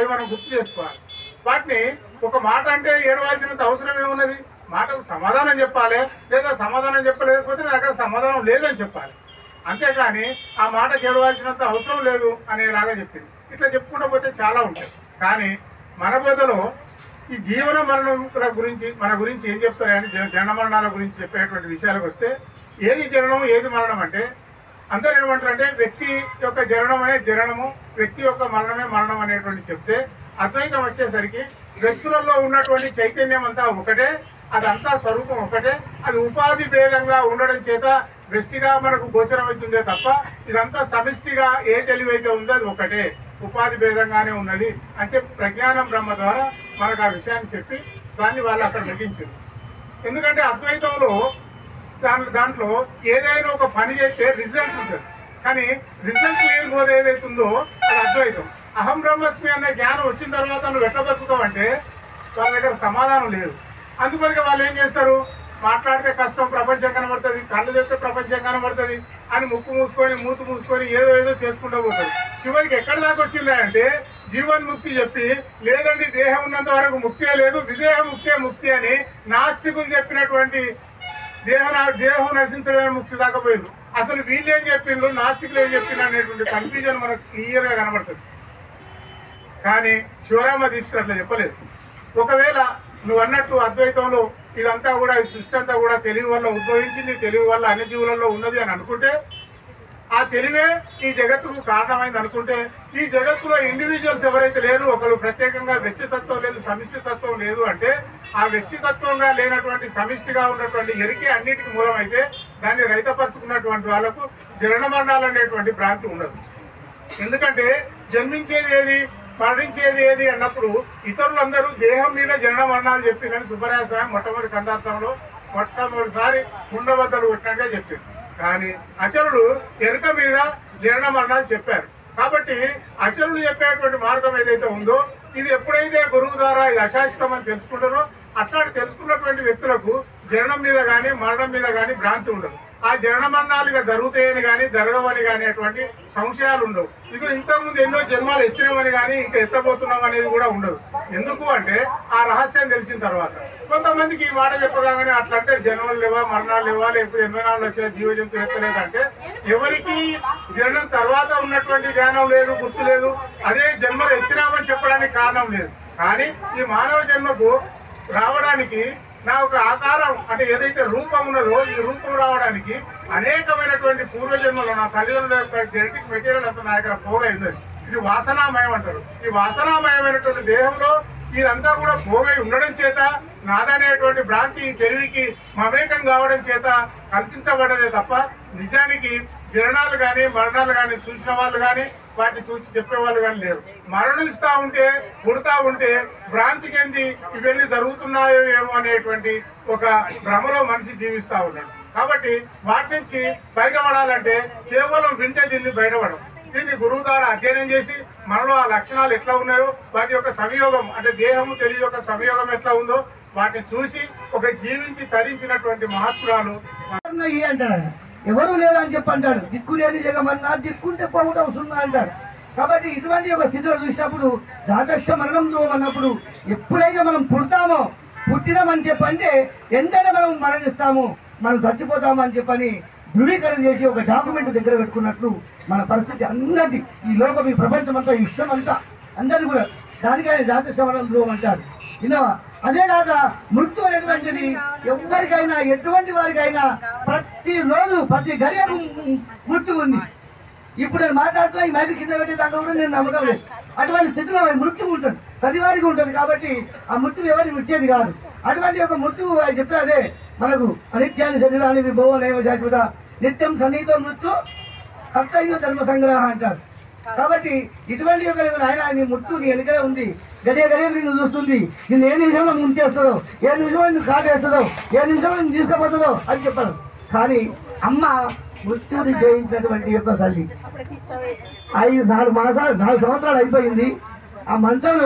అవి మనం గుర్తు చేసుకోవాలి. వాటిని ఒక మాట అంటే ఏడవాల్సినంత అవసరం ఏమున్నది? మాటకు సమాధానం చెప్పాలి, లేదా సమాధానం చెప్పలేకపోతే నా దగ్గర సమాధానం లేదని చెప్పాలి. అంతేకాని ఆ మాటకు ఏడవాల్సినంత అవసరం లేదు అనేలాగా చెప్పింది. ఇట్లా చెప్పుకుంటూ పోతే చాలా ఉంటాయి. కానీ మన బోధలో ఈ జీవన మరణం గురించి మన గురించి ఏం చెప్తారని జనన మరణాల గురించి చెప్పేటువంటి విషయాలకు వస్తే, ఏది జననం ఏది మరణం అంటే అందరూ ఏమంటారంటే వ్యక్తి యొక్క జననమే జననము, వ్యక్తి యొక్క మరణమే మరణం అనేటువంటి చెప్తే, అద్వైతం వచ్చేసరికి వ్యక్తులలో ఉన్నటువంటి చైతన్యం అంతా ఒకటే, అదంతా స్వరూపం ఒకటే, అది ఉపాధి భేదంగా ఉండడం చేత వ్యష్టిగా మనకు గోచరం అవుతుందే తప్ప ఇదంతా సమిష్టిగా ఏ తెలివైతే ఉందో అది ఒకటే, ఉపాధి భేదంగానే ఉన్నది అని చెప్పి ప్రజ్ఞానం బ్రహ్మ ద్వారా మనకు ఆ విషయాన్ని చెప్పి దాన్ని వాళ్ళు అక్కడ గ్రహించారు. ఎందుకంటే అద్వైతంలో దాంట్లో ఏదైనా ఒక పని చేస్తే రిజల్ట్ ఉంటుంది, కానీ రిజల్ట్ లేని బోధ ఏదైతుందో అది అద్వైతం. అహం బ్రహ్మస్మి అనే జ్ఞానం వచ్చిన తర్వాత నువ్వు ఎట్లా బతుకుతావు అంటే వాళ్ళ దగ్గర సమాధానం లేదు. అందుకొరకే వాళ్ళు ఏం చేస్తారు, మాట్లాడితే కష్టం, ప్రపంచం కనబడుతుంది, కళ్ళు చెప్తే ప్రపంచం కనబడుతుంది అని ముక్కు మూసుకొని మూతు మూసుకొని ఏదో ఏదో చేసుకుంటూ పోతారు. చివరికి ఎక్కడి దాకా వచ్చిందా అంటే జీవన్ముక్తి చెప్పి, లేదండి దేహం ఉన్నంత వరకు ముక్తే లేదు, విదేహ ముక్తే ముక్తి అని నాస్తికులు చెప్పినటువంటి దేహం నశించడమే ముక్తి దాకా పోయింది. అసలు వీళ్ళు ఏం చెప్పిండ్రు, నాస్తికులు ఏం చెప్పిండ్రు అనేటువంటి కన్ఫ్యూజన్ మనకు క్లియర్గా కనబడుతుంది. కానీ శివరామ దీక్షితులు అట్లా చెప్పలేదు. ఒకవేళ నువ్వు అన్నట్టు అద్వైతంలో ఇదంతా కూడా ఈ సృష్టి అంతా కూడా తెలివి వల్ల ఉద్భవించింది, తెలివి వల్ల అన్ని జీవులలో ఉన్నది అని అనుకుంటే, ఆ తెలివే ఈ జగత్తుకు కారణమైంది అనుకుంటే, ఈ జగత్తులో ఇండివిజువల్స్ ఎవరైతే లేరు, ఒకరు ప్రత్యేకంగా వ్యక్తితత్వం లేదు, సమిష్టితత్వం లేదు అంటే, ఆ వ్యక్తితత్వంగా లేనటువంటి సమిష్టిగా ఉన్నటువంటి ఎరికే అన్నిటికీ మూలమైతే దాన్ని రైతపరుచుకున్నటువంటి వాళ్ళకు జనన మరణాలు అనేటువంటి భ్రాంతి ఉండదు. ఎందుకంటే జన్మించేది ఏది, మరణించేది ఏది అన్నప్పుడు ఇతరులందరూ దేహం మీద జనన మరణాలు చెప్పిందని సుబ్బరాయ స్వామి మొట్టమొదటి కందార్థంలో మొట్టమొదటిసారి కుండబద్దలు కొట్టినట్టుగా చెప్పింది. కానీ అచరుడు ఎరుక మీద జనన మరణాలు చెప్పారు. కాబట్టి అచరుడు చెప్పేటువంటి మార్గం ఏదైతే ఉందో ఇది ఎప్పుడైతే గురువు ద్వారా ఇది అశాశ్వతం అని తెలుసుకుంటారో అట్లాంటి తెలుసుకున్నటువంటి వ్యక్తులకు జననం మీద కానీ మరణం మీద కానీ భ్రాంతి ఉండదు. ఆ జనన మరణాలుగా జరుగుతాయని కానీ జరగవని కానీ అటువంటి సంశయాలు ఉండవు. ఇది ఇంతకుముందు ఎన్నో జన్మాలు ఎత్తినామని కానీ ఇంకా ఎత్తబోతున్నాం అనేది కూడా ఉండదు. ఎందుకు అంటే ఆ రహస్యం తెలిసిన తర్వాత. కొంతమందికి ఈ మాట చెప్పగానే అట్లా అంటే జన్మలు లేవా, మరణాలు లేవా, లేకపోతే 84 లక్షల జీవజంతువులు ఎత్తలేదంటే ఎవరికి జననం తర్వాత ఉన్నటువంటి జ్ఞానం లేదు, గుర్తు లేదు, అదే జన్మలు ఎత్తినామని చెప్పడానికి కారణం లేదు. కానీ ఈ మానవ జన్మకు రావడానికి నా ఒక ఆకారం అంటే ఏదైతే రూపం ఉన్నదో ఈ రూపం రావడానికి అనేకమైనటువంటి పూర్వజన్మలో నా తల్లిదండ్రుల యొక్క జెనెటిక్ మెటీరియల్ అంతా నా దగ్గర పోగై ఉన్నది. ఇది వాసనామయం అంటారు. ఈ వాసనామయమైనటువంటి దేహంలో ఇదంతా కూడా పోగై ఉండడం చేత నాదనేటువంటి భ్రాంతి తెలివికి మమేకం కావడం చేత కల్పించబడదే తప్ప నిజానికి జననాలు కానీ మరణాలు కానీ చూసిన వాళ్ళు కానీ వాటిని చూసి చెప్పేవాళ్ళు కానీ లేరు. మరణిస్తూ ఉంటే పుడతా ఉంటే భ్రాంతి చెంది ఇవన్నీ జరుగుతున్నాయో ఏమో అనేటువంటి ఒక భ్రమలో మనిషి జీవిస్తూ ఉన్నాడు. కాబట్టి వాటి నుంచి బయటపడాలంటే కేవలం వింటే దీన్ని బయటపడడం. దీన్ని గురువు ద్వారా అధ్యయనం చేసి మనలో ఆ లక్షణాలు ఎట్లా ఉన్నాయో వాటి యొక్క సంయోగం అంటే దేహము తెలివి యొక్క సంయోగం ఎట్లా ఉందో వాటిని చూసి ఒక జీవించి తరించినటువంటి మహాత్మురాలు అంటాడు. ఎవరు లేరు అని చెప్పి అంటాడు. దిక్కు లేని జగమన్నా దిక్కుంటే పోవటం సున్నా అంటాడు. కాబట్టి ఇటువంటి ఒక స్థితిలో చూసినప్పుడు దాదర్శ మరణం అన్నప్పుడు ఎప్పుడైతే మనం పుడతామో పుట్టినామని చెప్పంటే ఎంతైనా మనం మరణిస్తాము, మనం చచ్చిపోతాము అని చెప్పని ధృవీకరణ చేసి ఒక డాక్యుమెంట్ దగ్గర పెట్టుకున్నట్లు మన పరిస్థితి అందరిది ఈ లోకం, ఈ ప్రపంచం అంతా, ఈ విశ్వం అంతా అందరిది కూడా దానికైనా దాదర్శ మరణం ధ్రువం అంటాడు. విన్నావా? అదేలాగ మృత్యు అనేటువంటిది ఎవరికైనా ఎటువంటి వారికైనా ప్రతిరోజు ప్రతి గడియకు మృత్యు ఉంది. ఇప్పుడు నేను మాట్లాడుతున్నా ఈ మైకి కింద పెట్టే దాకా కూడా నేను నమ్మకం లేదు. అటువంటి స్థితిలో మృత్యు ఉంటుంది, ప్రతి వారికి ఉంటుంది. కాబట్టి ఆ మృత్యు ఎవరిని విడిచేది కాదు. అటువంటి ఒక మృత్యు అని చెప్తే అదే మనకు అనిత్యాన్ని శరీరాన్ని విభోవనైవ శాశ్వత నిత్యం సన్నిహితో మృత్యు కర్తవ్య ధర్మ సంగ్రహ అంటారు. కాబట్టి ఇటువంటి యొక్క ఆయన నీ మృత్యు నీ వెనుకనే ఉంది, గడియ గడియ నిన్ను చూస్తుంది, నిన్ను ఏ నిమిషంలో ముంచేస్తుందో, ఏ నిమిషంలో నిన్ను కాటేస్తుందో, ఏ నిమిషంలో నిన్ను తీసుకుపోతుందో అని చెప్పారు. కానీ అమ్మ మృత్యుని జయించినటువంటి యొక్క తల్లి 4 సంవత్సరాలు అయిపోయింది. ఆ మంత్రంలో